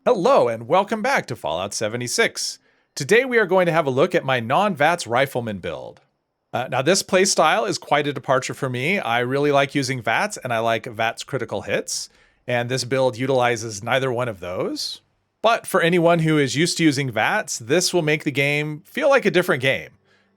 Hello and welcome back to Fallout 76. Today we are going to have a look at my non-VATS Rifleman build. Now this playstyle is quite a departure for me. I really like using VATS and I like VATS critical hits, and this build utilizes neither one of those. But for anyone who is used to using VATS, this will make the game feel like a different game.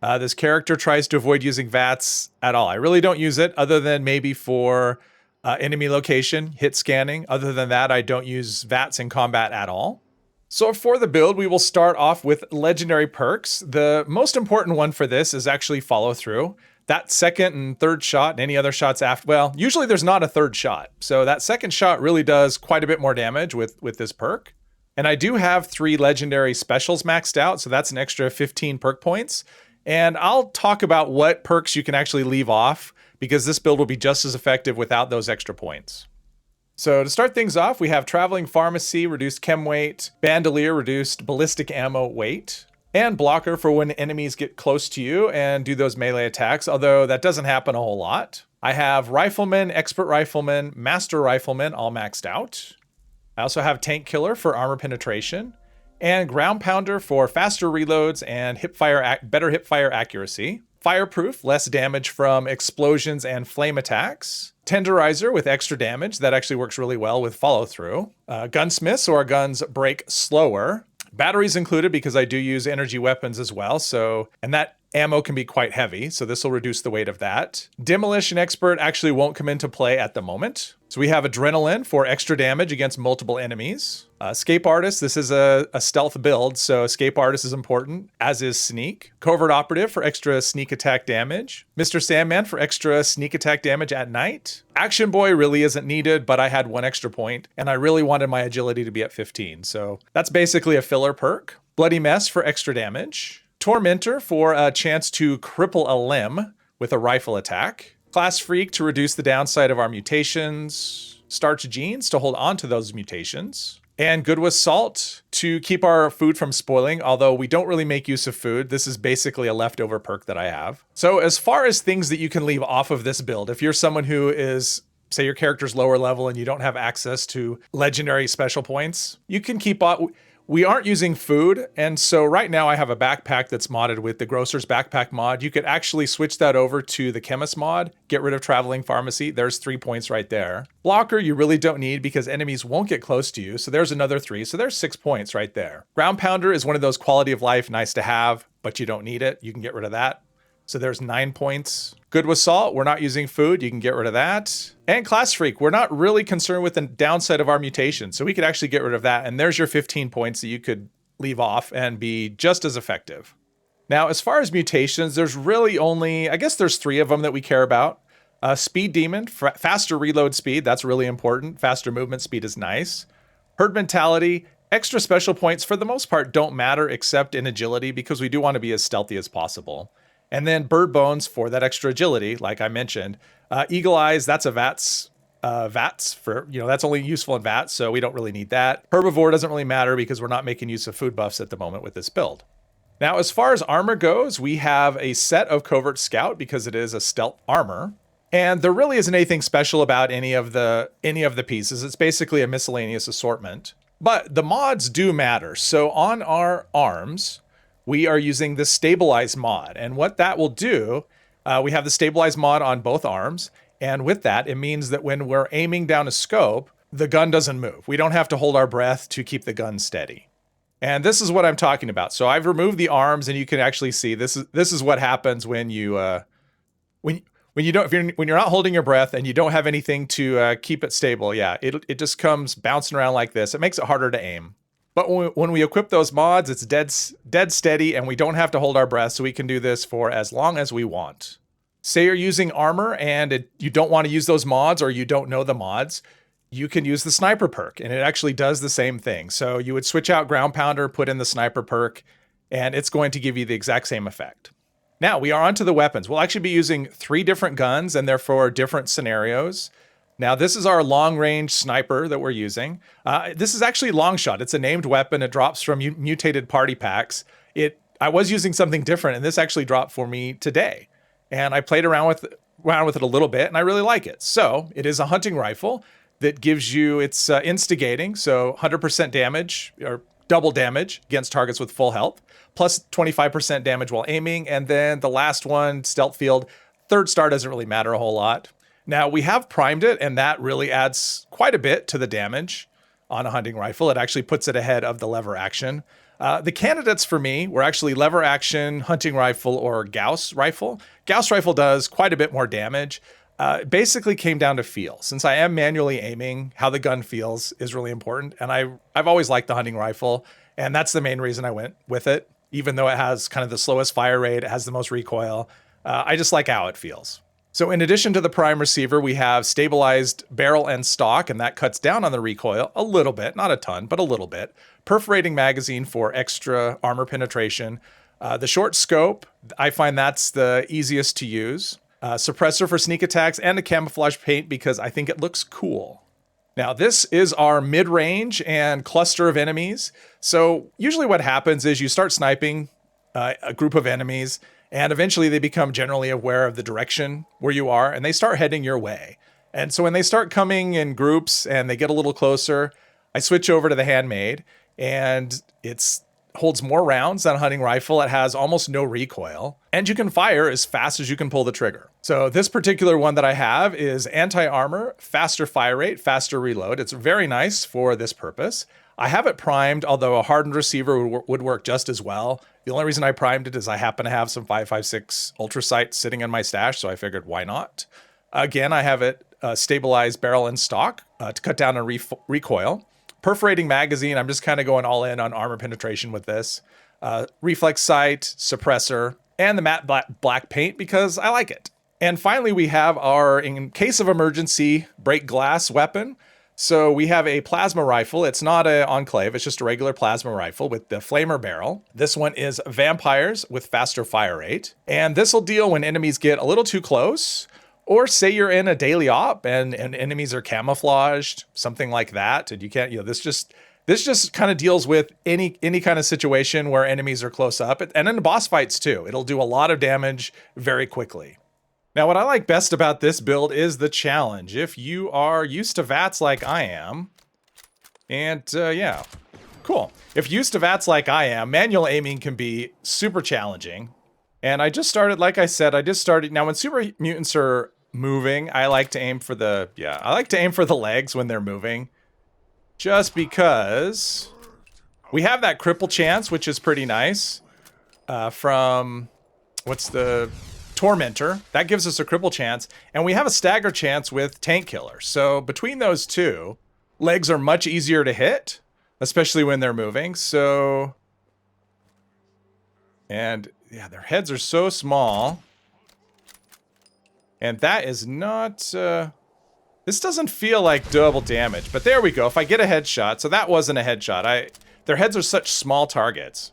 This character tries to avoid using VATS at all. I really don't use it other than maybe for enemy location, hit scanning. Other than that, I don't use VATS in combat at all. So for the build, we will start off with legendary perks. The most important one for this is actually follow through. That second and third shot and any other shots after, well, usually there's not a third shot. So that second shot really does quite a bit more damage with this perk. And I do have 3 legendary specials maxed out, so that's an extra 15 perk points. And I'll talk about what perks you can actually leave off, because this build will be just as effective without those extra points. So to start things off, we have Traveling Pharmacy, reduced chem weight, Bandolier, reduced ballistic ammo weight, and Blocker for when enemies get close to you and do those melee attacks, although that doesn't happen a whole lot. I have Rifleman, Expert Rifleman, Master Rifleman all maxed out. I also have Tank Killer for armor penetration, and Ground Pounder for faster reloads and better hipfire accuracy. Fireproof, less damage from explosions and flame attacks. Tenderizer with extra damage, that actually works really well with follow through. Gunsmith, so our guns break slower. Batteries included because I do use energy weapons as well, and that ammo can be quite heavy, so this will reduce the weight of that. Demolition Expert actually won't come into play at the moment. So we have Adrenaline for extra damage against multiple enemies. Escape Artist, this is a stealth build, so Escape Artist is important, as is Sneak. Covert Operative for extra sneak attack damage. Mr. Sandman for extra sneak attack damage at night. Action Boy really isn't needed, but I had 1 extra point, and I really wanted my agility to be at 15, so that's basically a filler perk. Bloody Mess for extra damage. Tormentor for a chance to cripple a limb with a rifle attack. Class Freak to reduce the downside of our mutations. Starch Genes to hold on to those mutations. And Good with Salt to keep our food from spoiling, although we don't really make use of food. This is basically a leftover perk that I have. So as far as things that you can leave off of this build, if you're someone who is, say your character's lower level and you don't have access to legendary special points, you can keep on. We aren't using food, and so right now I have a backpack that's modded with the Grocer's Backpack mod. You could actually switch that over to the Chemist mod, get rid of Traveling Pharmacy. There's 3 points right there. Blocker you really don't need because enemies won't get close to you, so there's another 3, so there's 6 points right there. Ground Pounder is one of those quality of life, nice to have, but you don't need it. You can get rid of that. So there's 9 points. Good with Salt, we're not using food, you can get rid of that. And Class Freak, we're not really concerned with the downside of our mutation, so we could actually get rid of that, and there's your 15 points that you could leave off and be just as effective. Now, as far as mutations, there's really only, I guess there's 3 of them that we care about. Speed Demon, faster reload speed, that's really important. Faster movement speed is nice. Herd Mentality, extra special points for the most part don't matter except in agility because we do want to be as stealthy as possible. And then Bird Bones for that extra agility, like I mentioned. Eagle Eyes, that's a VATS for, that's only useful in VATS, so we don't really need that. Herbivore doesn't really matter because we're not making use of food buffs at the moment with this build. Now, as far as armor goes, we have a set of Covert Scout because it is a stealth armor. And there really isn't anything special about any of the pieces. It's basically a miscellaneous assortment. But the mods do matter. So on our arms, we are using the Stabilize mod. And what that will do, we have the Stabilize mod on both arms. And with that, it means that when we're aiming down a scope, the gun doesn't move. We don't have to hold our breath to keep the gun steady. And this is what I'm talking about. So I've removed the arms, and you can actually see this is what happens when you when you're not holding your breath and you don't have anything to keep it stable. Yeah, it just comes bouncing around like this. It makes it harder to aim. But when we equip those mods, it's dead steady, and we don't have to hold our breath, so we can do this for as long as we want. Say you're using armor and you don't want to use those mods, or you don't know the mods, you can use the Sniper perk, and it actually does the same thing. So you would switch out Ground Pounder, put in the Sniper perk, and it's going to give you the exact same effect. Now, we are onto the weapons. We'll actually be using 3 different guns, and therefore different scenarios. Now, this is our long-range sniper that we're using. This is actually long shot. It's a named weapon. It drops from mutated party packs. I was using something different, and this actually dropped for me today. And I played around with it a little bit, and I really like it. So it is a hunting rifle. that gives you, it's instigating, so 100% damage or double damage against targets with full health, plus 25% damage while aiming. And then the last one, stealth field, third star doesn't really matter a whole lot. Now we have primed it, and that really adds quite a bit to the damage on a hunting rifle. It actually puts it ahead of the lever action. The candidates for me were actually lever action, hunting rifle, or Gauss rifle. Gauss rifle does quite a bit more damage. It basically came down to feel. Since I am manually aiming, how the gun feels is really important. And I've always liked the hunting rifle, and that's the main reason I went with it. Even though it has kind of the slowest fire rate, it has the most recoil. I just like how it feels. So in addition to the prime receiver, we have stabilized barrel and stock, and that cuts down on the recoil a little bit, not a ton, but a little bit. Perforating magazine for extra armor penetration. The short scope, I find that's the easiest to use. Suppressor for sneak attacks, and a camouflage paint because I think it looks cool. Now this is our mid-range and cluster of enemies. So usually what happens is you start sniping a group of enemies, and eventually they become generally aware of the direction where you are, and they start heading your way. And so when they start coming in groups and they get a little closer, I switch over to the handmade, and it's holds more rounds than a hunting rifle. It has almost no recoil, and you can fire as fast as you can pull the trigger. So this particular one that I have is anti-armor, faster fire rate, faster reload. It's very nice for this purpose. I have it primed, although a hardened receiver would work just as well. The only reason I primed it is I happen to have some 5.56 ultra sights sitting in my stash, so I figured why not? Again, I have it stabilized barrel and stock to cut down on recoil. Perforating magazine, I'm just kind of going all in on armor penetration with this. Reflex sight, suppressor, and the matte black paint because I like it. And finally, we have our, in case of emergency, break glass weapon. So we have a plasma rifle. It's not an enclave, it's just a regular plasma rifle with the flamer barrel. This one is vampires with faster fire rate. And this will deal when enemies get a little too close, or say you're in a daily op and enemies are camouflaged, something like that. And you can't, this just kind of deals with any kind of situation where enemies are close up. And in the boss fights too, it'll do a lot of damage very quickly. Now, what I like best about this build is the challenge. If you are used to VATS like I am, and yeah, cool. If used to VATS like I am, manual aiming can be super challenging. And I just started, like I said, now when super mutants are moving, I like to aim for the legs when they're moving, just because we have that cripple chance, which is pretty nice, from, what's the Tormentor, that gives us a cripple chance, and we have a stagger chance with Tank Killer. So between those two, legs are much easier to hit, especially when they're moving. So, and yeah, their heads are so small. And that is not, this doesn't feel like double damage, but there we go. If I get a headshot, so that wasn't a headshot. Their heads are such small targets.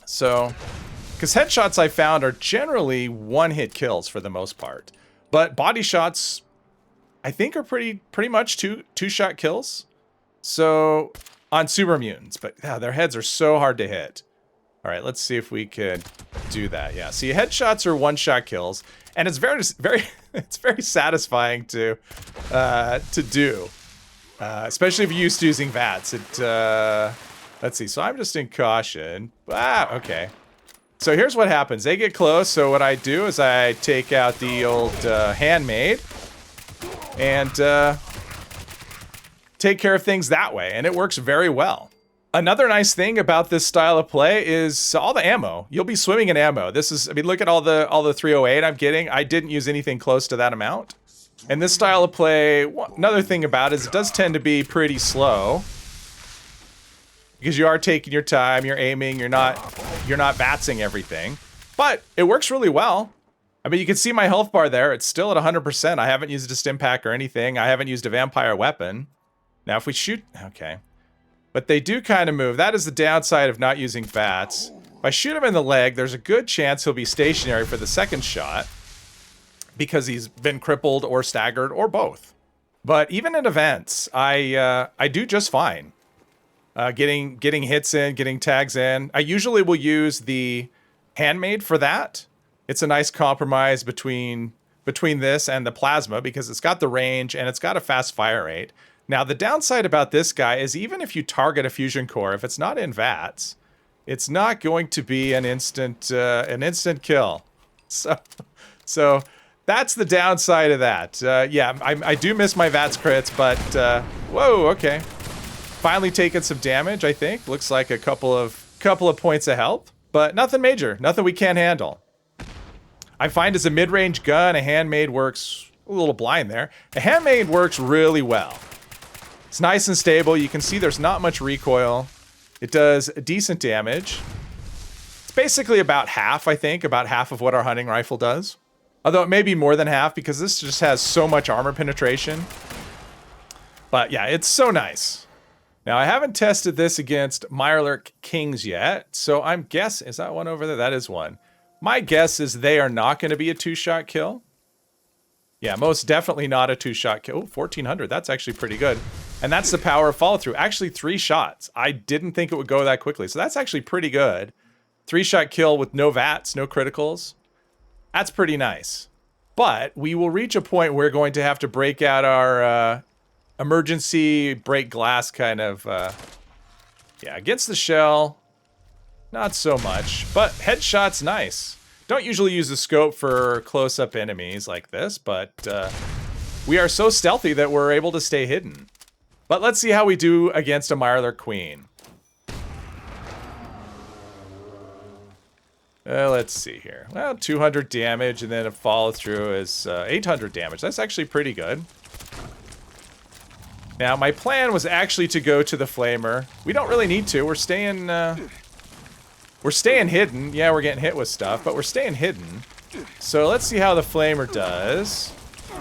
So, because headshots I found are generally one-hit kills for the most part. But body shots, I think, are pretty much two-shot kills. So, on super mutants, but yeah, their heads are so hard to hit. All right, let's see if we could do that. Yeah, see, headshots are one-shot kills, and it's very it's very satisfying to do, especially if you're used to using VATS. Let's see. So I'm just in caution. Okay. So here's what happens. They get close. So what I do is I take out the old handmade and take care of things that way, and it works very well. Another nice thing about this style of play is all the ammo. You'll be swimming in ammo. This is, I mean, look at all the 308 I'm getting. I didn't use anything close to that amount. And this style of play, another thing about it is it does tend to be pretty slow, because you are taking your time, you're aiming, you're not VATSing everything. But it works really well. I mean, you can see my health bar there. It's still at 100%. I haven't used a stim pack or anything. I haven't used a vampire weapon. Now, if we shoot, okay. But they do kind of move. That is the downside of not using VATS. If I shoot him in the leg, there's a good chance he'll be stationary for the second shot, because he's been crippled or staggered or both. But even in events, I do just fine. Getting hits in, getting tags in. I usually will use the handmade for that. It's a nice compromise between between this and the plasma because it's got the range and it's got a fast fire rate. Now, the downside about this guy is even if you target a fusion core, if it's not in VATS, it's not going to be an instant kill. So that's the downside of that. Yeah, I do miss my VATS crits, but whoa, okay. Finally taking some damage, I think. Looks like a couple of points of health, but nothing major, nothing we can't handle. I find as a mid-range gun, a handmade works a little blind there. A handmade works really well. It's nice and stable. You can see there's not much recoil. It does decent damage. It's basically about half, I think, about half of what our hunting rifle does. Although it may be more than half because this just has so much armor penetration. But yeah, it's so nice. Now, I haven't tested this against Mirelurk Kings yet, so I'm guessing, is that one over there? That is one. My guess is they are not going to be a two-shot kill. Yeah, most definitely not a two-shot kill. Oh, 1400, that's actually pretty good. And that's the power of follow-through. Actually, 3 shots. I didn't think it would go that quickly, so that's actually pretty good. 3-shot kill with no VATS, no criticals. That's pretty nice. But we will reach a point where we're going to have to break out our emergency break glass kind of... yeah, against the shell... Not so much, but headshot's nice. Don't usually use the scope for close-up enemies like this, but we are so stealthy that we're able to stay hidden. But let's see how we do against a Mirelurk Queen. Let's see here. Well, 200 damage, and then a follow-through is 800 damage. That's actually pretty good. Now, my plan was actually to go to the Flamer. We don't really need to. We're staying hidden. Yeah, we're getting hit with stuff, but we're staying hidden. So let's see how the Flamer does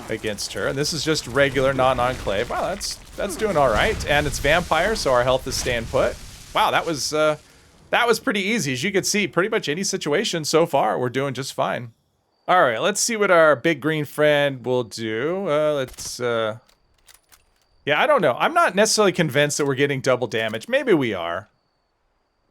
against her. And this is just regular non-enclave. Wow, that's doing all right. And it's vampire, so our health is staying put. Wow, that was pretty easy. As you can see, pretty much any situation so far, we're doing just fine. All right, let's see what our big green friend will do. Yeah, I don't know. I'm not necessarily convinced that we're getting double damage. Maybe we are.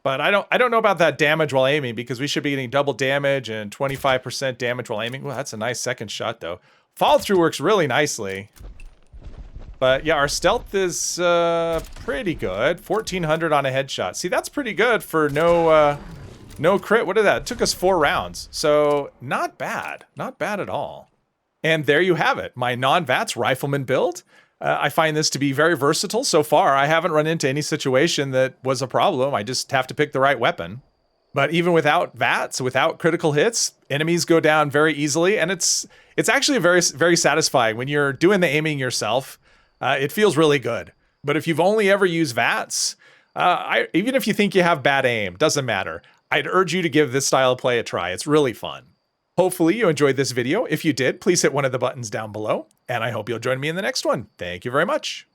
But I don't know about that damage while aiming because we should be getting double damage and 25% damage while aiming. Well, that's a nice second shot, though. Follow-through works really nicely. But yeah, our stealth is pretty good. 1400 on a headshot. See, that's pretty good for no crit. What did that? It took us 4 rounds. So not bad. Not bad at all. And there you have it. My non-VATS Rifleman build. I find this to be very versatile so far. I haven't run into any situation that was a problem. I just have to pick the right weapon. But even without VATS, without critical hits, enemies go down very easily. And it's actually very, very satisfying. When you're doing the aiming yourself, it feels really good. But if you've only ever used VATS, even if you think you have bad aim, doesn't matter. I'd urge you to give this style of play a try. It's really fun. Hopefully you enjoyed this video. If you did, please hit one of the buttons down below, and I hope you'll join me in the next one. Thank you very much.